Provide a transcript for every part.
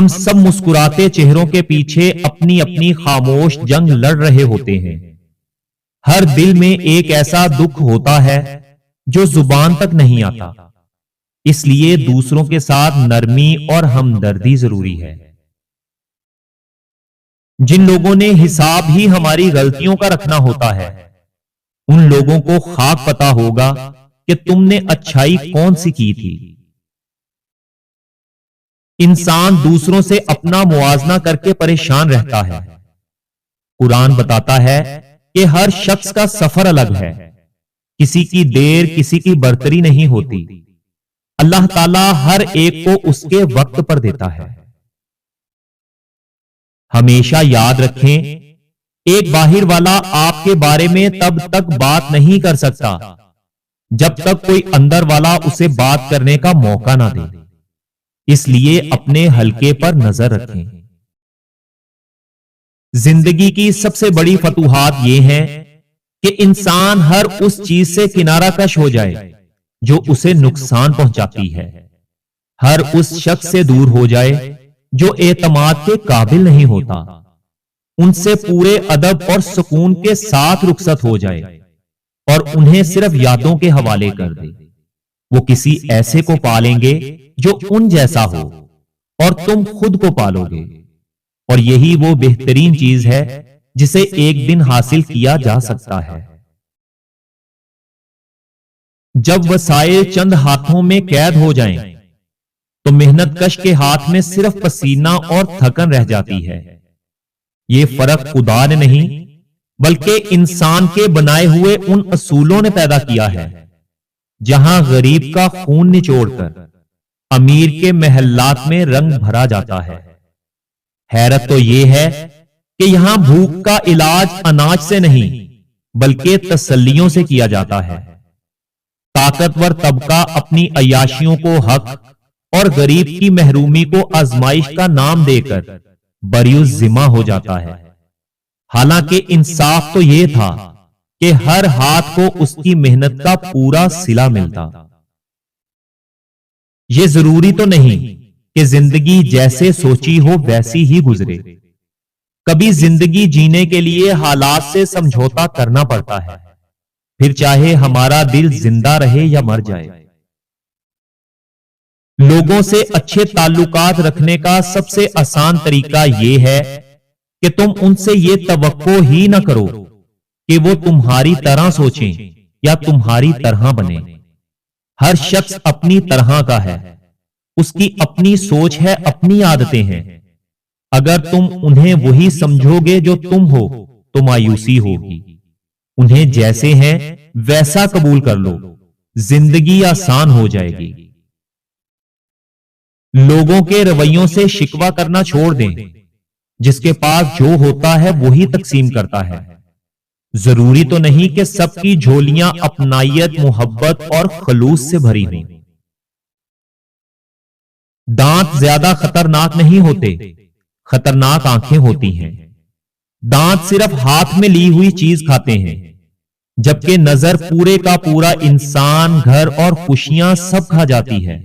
ہم سب مسکراتے چہروں کے پیچھے اپنی اپنی خاموش جنگ لڑ رہے ہوتے ہیں۔ ہر دل میں ایک ایسا دکھ ہوتا ہے جو زبان تک نہیں آتا، اس لیے دوسروں کے ساتھ نرمی اور ہمدردی ضروری ہے۔ جن لوگوں نے حساب ہی ہماری غلطیوں کا رکھنا ہوتا ہے، ان لوگوں کو خاک پتا ہوگا کہ تم نے اچھائی کون سی کی تھی۔ انسان دوسروں سے اپنا موازنہ کر کے پریشان رہتا ہے۔ قرآن بتاتا ہے کہ ہر شخص کا سفر الگ ہے، کسی کی دیر کسی کی برتری نہیں ہوتی، اللہ تعالیٰ ہر ایک کو اس کے وقت پر دیتا ہے۔ ہمیشہ یاد رکھیں، ایک باہر والا آپ کے بارے میں تب تک بات نہیں کر سکتا جب تک کوئی اندر والا اسے بات کرنے کا موقع نہ دے، اس لیے اپنے حلقے پر نظر رکھیں۔ زندگی کی سب سے بڑی فتوحات یہ ہیں کہ انسان ہر اس چیز سے کنارہ کش ہو جائے جو اسے نقصان پہنچاتی ہے، ہر اس شخص سے دور ہو جائے جو اعتماد کے قابل نہیں ہوتا، ان سے پورے ادب اور سکون کے ساتھ رخصت ہو جائے اور انہیں صرف یادوں کے حوالے کر دے۔ وہ کسی ایسے کو پالیں گے جو ان جیسا ہو اور تم خود کو پالو گے، اور یہی وہ بہترین چیز ہے جسے ایک دن حاصل کیا جا سکتا ہے۔ جب وسائل چند ہاتھوں میں قید ہو جائیں تو محنت کش کے ہاتھ میں صرف پسینہ اور تھکن رہ جاتی ہے۔ یہ فرق خدا نے نہیں بلکہ انسان کے بنائے ہوئے ان اصولوں نے پیدا کیا ہے، جہاں غریب کا خون نچوڑ کر امیر کے محلات میں رنگ بھرا جاتا ہے۔ حیرت تو یہ ہے کہ یہاں بھوک کا علاج اناج سے نہیں بلکہ تسلیوں سے کیا جاتا ہے۔ طاقتور طبقہ اپنی عیاشیوں کو حق اور غریب کی محرومی کو آزمائش کا نام دے کر بری ذمہ ہو جاتا ہے، حالانکہ انصاف تو یہ تھا کہ ہر ہاتھ کو اس کی محنت کا پورا صلہ ملتا۔ یہ ضروری تو نہیں کہ زندگی جیسے سوچی ہو ویسی ہی گزرے، کبھی زندگی جینے کے لیے حالات سے سمجھوتا کرنا پڑتا ہے، پھر چاہے ہمارا دل زندہ رہے یا مر جائے۔ لوگوں سے اچھے تعلقات رکھنے کا سب سے آسان طریقہ یہ ہے کہ تم ان سے یہ توقع ہی نہ کرو کہ وہ تمہاری طرح سوچیں یا تمہاری طرح بنیں۔ ہر شخص اپنی طرح کا ہے، اس کی اپنی سوچ ہے، اپنی عادتیں ہیں۔ اگر تم انہیں وہی سمجھو گے جو تم ہو تو مایوسی ہوگی۔ انہیں جیسے ہیں ویسا قبول کر لو، زندگی آسان ہو جائے گی۔ لوگوں کے رویوں سے شکوہ کرنا چھوڑ دیں، جس کے پاس جو ہوتا ہے وہی تقسیم کرتا ہے۔ ضروری تو نہیں کہ سب کی جھولیاں اپنائیت، محبت اور خلوص سے بھری ہوں۔ دانت زیادہ خطرناک نہیں ہوتے، خطرناک آنکھیں ہوتی ہیں۔ دانت صرف ہاتھ میں لی ہوئی چیز کھاتے ہیں، جبکہ نظر پورے کا پورا انسان، گھر اور خوشیاں سب کھا جاتی ہے۔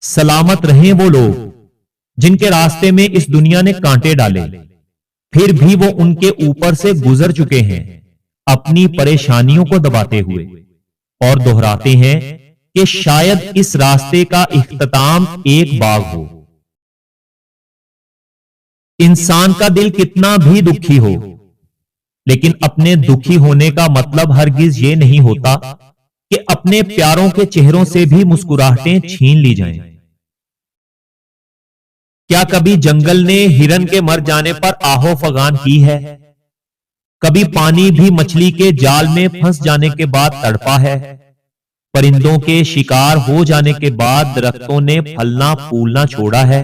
سلامت رہیں وہ لوگ جن کے راستے میں اس دنیا نے کانٹے ڈالے، پھر بھی وہ ان کے اوپر سے گزر چکے ہیں، اپنی پریشانیوں کو دباتے ہوئے، اور دہراتے ہیں کہ شاید اس راستے کا اختتام ایک باغ ہو۔ انسان کا دل کتنا بھی دکھی ہو، لیکن اپنے دکھی ہونے کا مطلب ہرگز یہ نہیں ہوتا کہ اپنے پیاروں کے چہروں سے بھی مسکراہٹیں چھین لی جائیں۔ کیا کبھی جنگل نے ہرن کے مر جانے پر آہو فغان کی ہے؟ کبھی پانی بھی مچھلی کے جال میں پھنس جانے کے بعد تڑپا ہے؟ پرندوں کے شکار ہو جانے کے بعد درختوں نے پھلنا پھولنا چھوڑا ہے؟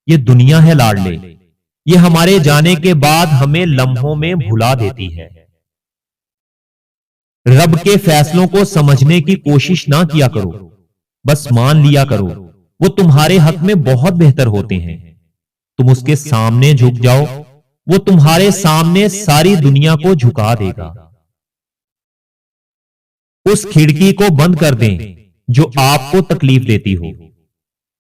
یہ دنیا ہے لاڈلے، یہ ہمارے جانے کے بعد ہمیں لمحوں میں بھلا دیتی ہے۔ رب کے فیصلوں کو سمجھنے کی کوشش نہ کیا کرو، بس مان لیا کرو وہ تمہارے حق میں بہت بہتر ہوتے ہیں۔ تم اس کے سامنے جھک جاؤ، وہ تمہارے سامنے ساری دنیا کو جھکا دے گا۔ اس کھڑکی کو بند کر دیں جو آپ کو تکلیف دیتی ہو،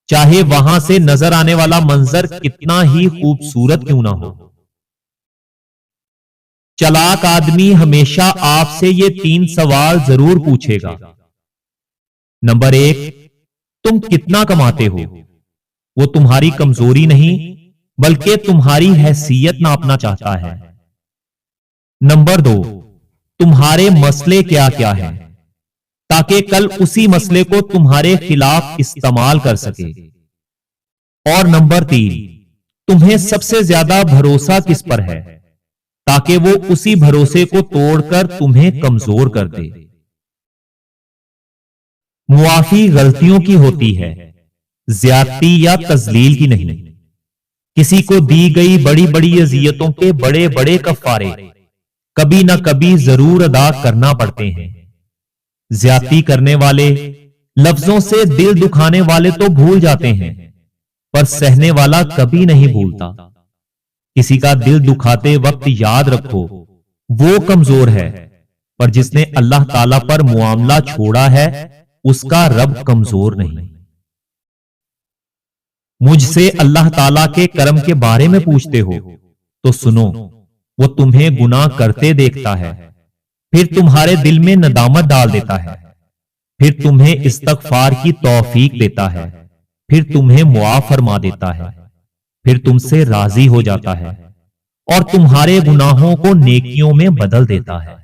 چاہے وہاں سے نظر آنے والا منظر کتنا ہی خوبصورت کیوں نہ ہو۔ چلاک آدمی ہمیشہ آپ سے یہ 3 سوال ضرور پوچھے گا۔ نمبر 1، تم کتنا کماتے ہو؟ وہ تمہاری کمزوری نہیں بلکہ تمہاری حیثیت ناپنا چاہتا ہے۔ نمبر 2، تمہارے مسئلے کیا کیا ہیں تاکہ کل اسی مسئلے کو تمہارے خلاف استعمال کر سکے۔ اور نمبر 3، تمہیں سب سے زیادہ بھروسہ کس پر ہے تاکہ وہ اسی بھروسے کو توڑ کر تمہیں کمزور کر دے۔ معافی غلطیوں کی ہوتی ہے، زیادتی یا تذلیل کی نہیں۔ کسی کو دی گئی بڑی بڑی اذیتوں کے بڑے بڑے کفارے کبھی نہ کبھی ضرور ادا کرنا پڑتے ہیں۔ زیادتی کرنے والے، لفظوں سے دل دکھانے والے تو بھول جاتے ہیں، پر سہنے والا کبھی نہیں بھولتا۔ کسی کا دل دکھاتے وقت یاد رکھو، وہ کمزور ہے، پر جس نے اللہ تعالیٰ پر معاملہ چھوڑا ہے اس کا رب کمزور نہیں۔ مجھ سے اللہ تعالیٰ کے کرم کے بارے میں پوچھتے ہو تو سنو، وہ تمہیں گناہ کرتے دیکھتا ہے، پھر تمہارے دل میں ندامت ڈال دیتا ہے، پھر تمہیں استغفار کی توفیق دیتا ہے، پھر تمہیں معاف فرما دیتا ہے، پھر تم سے راضی ہو جاتا ہے اور تمہارے گناہوں کو نیکیوں میں بدل دیتا ہے۔